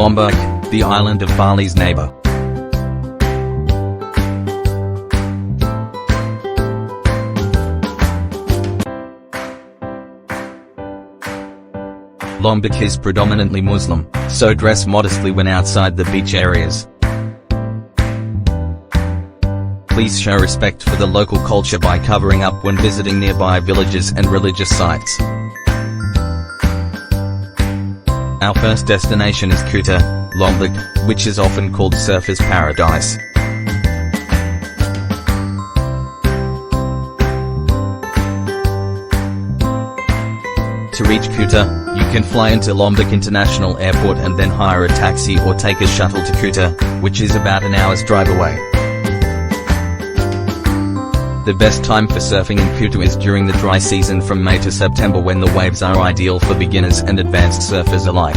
Lombok, the island of Bali's neighbor. Lombok is predominantly Muslim, so dress modestly when outside the beach areas. Please show respect for the local culture by covering up when visiting nearby villages and religious sites. Our first destination is Kuta, Lombok, which is often called Surfers' Paradise. To reach Kuta, you can fly into Lombok International Airport and then hire a taxi or take a shuttle to Kuta, which is about an hour's drive away. The best time for surfing in Kuta is during the dry season from May to September, when the waves are ideal for beginners and advanced surfers alike.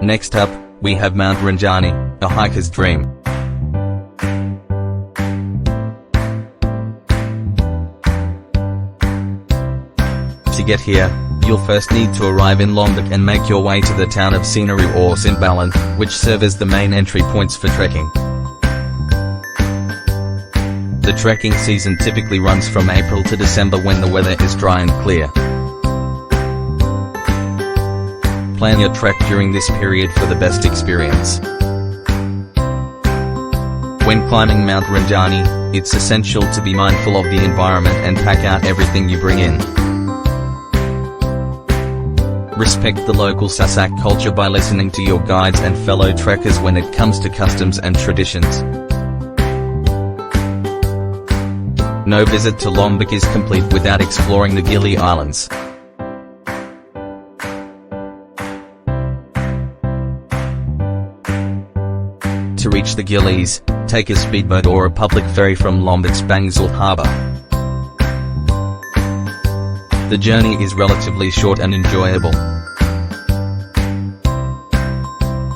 Next up, we have Mount Rinjani, a hiker's dream. To get here, you'll first need to arrive in Lombok and make your way to the town of Scenery or Sumbawa, which serve as the main entry points for trekking. The trekking season typically runs from April to December, when the weather is dry and clear. Plan your trek during this period for the best experience. When climbing Mount Rinjani, it's essential to be mindful of the environment and pack out everything you bring in. Respect the local Sasak culture by listening to your guides and fellow trekkers when it comes to customs and traditions. No visit to Lombok is complete without exploring the Gili Islands. To reach the Gilis, take a speedboat or a public ferry from Lombok's Bangsal harbour. The journey is relatively short and enjoyable.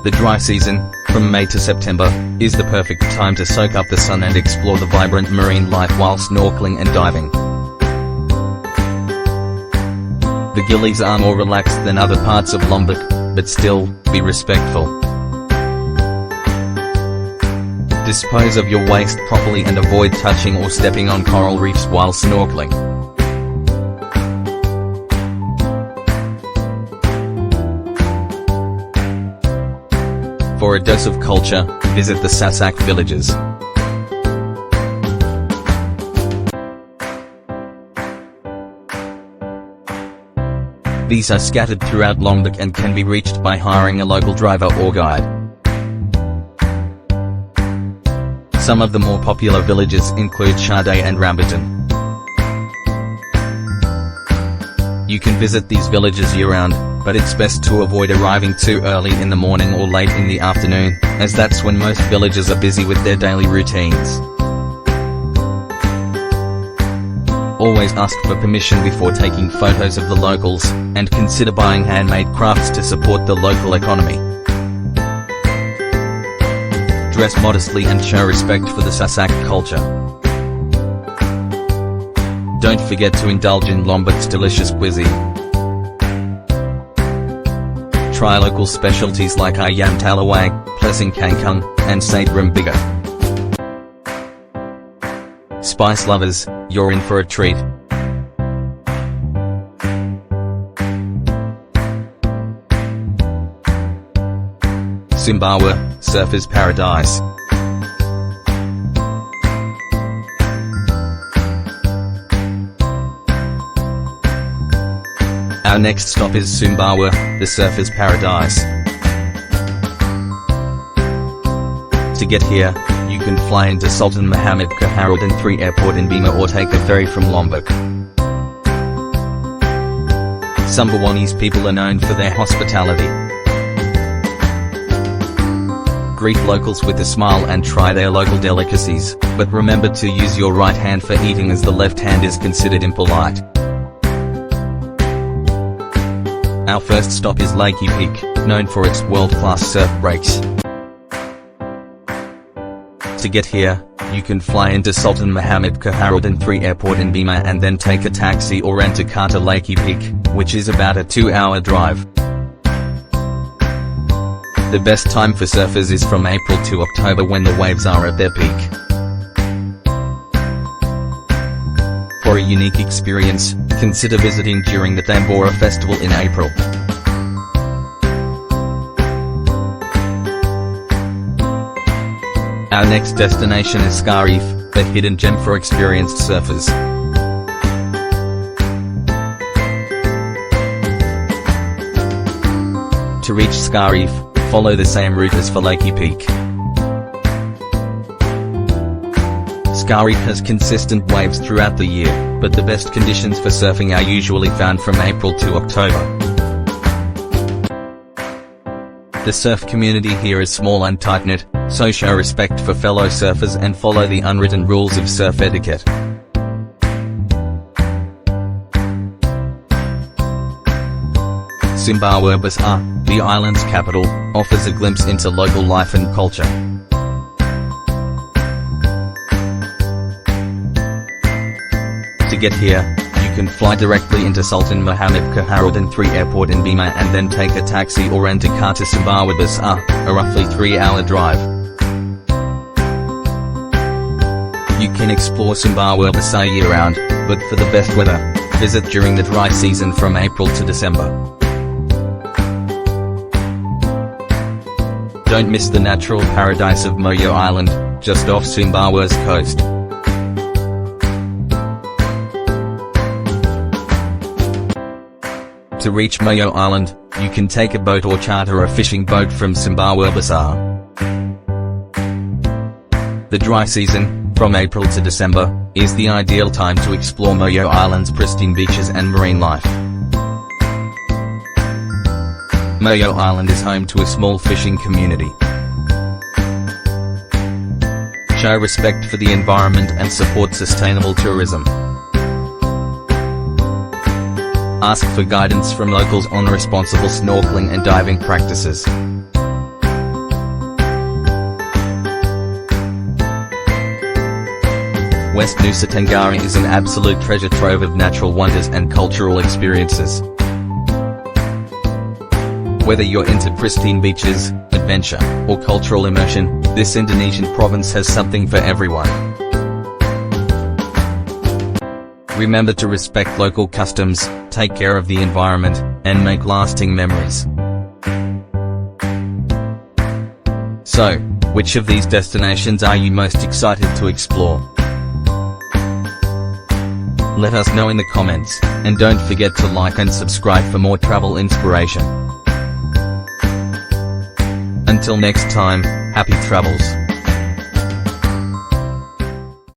The dry season, from May to September, is the perfect time to soak up the sun and explore the vibrant marine life while snorkeling and diving. The Gilis are more relaxed than other parts of Lombok, but still, be respectful. Dispose of your waste properly and avoid touching or stepping on coral reefs while snorkeling. For a dose of culture, visit the Sasak villages. These are scattered throughout Lombok and can be reached by hiring a local driver or guide. Some of the more popular villages include Shade and Rambutan. You can visit these villages year-round, but it's best to avoid arriving too early in the morning or late in the afternoon, as that's when most villages are busy with their daily routines. Always ask for permission before taking photos of the locals, and consider buying handmade crafts to support the local economy. Dress modestly and show respect for the Sasak culture. Don't forget to indulge in Lombok's delicious cuisine. Try local specialties like ayam talawag, plesing kangkung, and sate rembiga. Spice lovers, you're in for a treat. Sumbawa, Surfers' Paradise. Our next stop is Sumbawa, the Surfers' Paradise. To get here, you can fly into Sultan Muhammad Khairuddin III Airport in Bima or take a ferry from Lombok. Sumbawanese people are known for their hospitality. Greet locals with a smile and try their local delicacies, but remember to use your right hand for eating, as the left hand is considered impolite. Our first stop is Lakey Peak, known for its world-class surf breaks. To get here, you can fly into Sultan Muhammad Khairuddin III Airport in Bima and then take a taxi or rent a car to Lakey Peak, which is about a 2-hour drive. The best time for surfers is from April to October when the waves are at their peak. For a unique experience, consider visiting during the Tambora Festival in April. Our next destination is Scarif, a hidden gem for experienced surfers. To reach Scarif, follow the same route as for Lakey Peak. Scarif has consistent waves throughout the year, but the best conditions for surfing are usually found from April to October. The surf community here is small and tight-knit, so show respect for fellow surfers and follow the unwritten rules of surf etiquette. Sumbawa, the island's capital, offers a glimpse into local life and culture. To get here, you can fly directly into Sultan Muhammad Khairuddin III Airport in Bima and then take a taxi or rent a car to Sumbawa, a roughly 3-hour drive. You can explore Sumbawa year-round, but for the best weather, visit during the dry season from April to December. Don't miss the natural paradise of Moyo Island, just off Sumbawa's coast. To reach Moyo Island, you can take a boat or charter a fishing boat from Sumbawa. The dry season, from April to December, is the ideal time to explore Moyo Island's pristine beaches and marine life. Moyo Island is home to a small fishing community. Show respect for the environment and support sustainable tourism. Ask for guidance from locals on responsible snorkeling and diving practices. West Nusa Tenggara is an absolute treasure trove of natural wonders and cultural experiences. Whether you're into pristine beaches, adventure, or cultural immersion, this Indonesian province has something for everyone. Remember to respect local customs, take care of the environment, and make lasting memories. So, which of these destinations are you most excited to explore? Let us know in the comments, and don't forget to like and subscribe for more travel inspiration. Until next time, happy travels.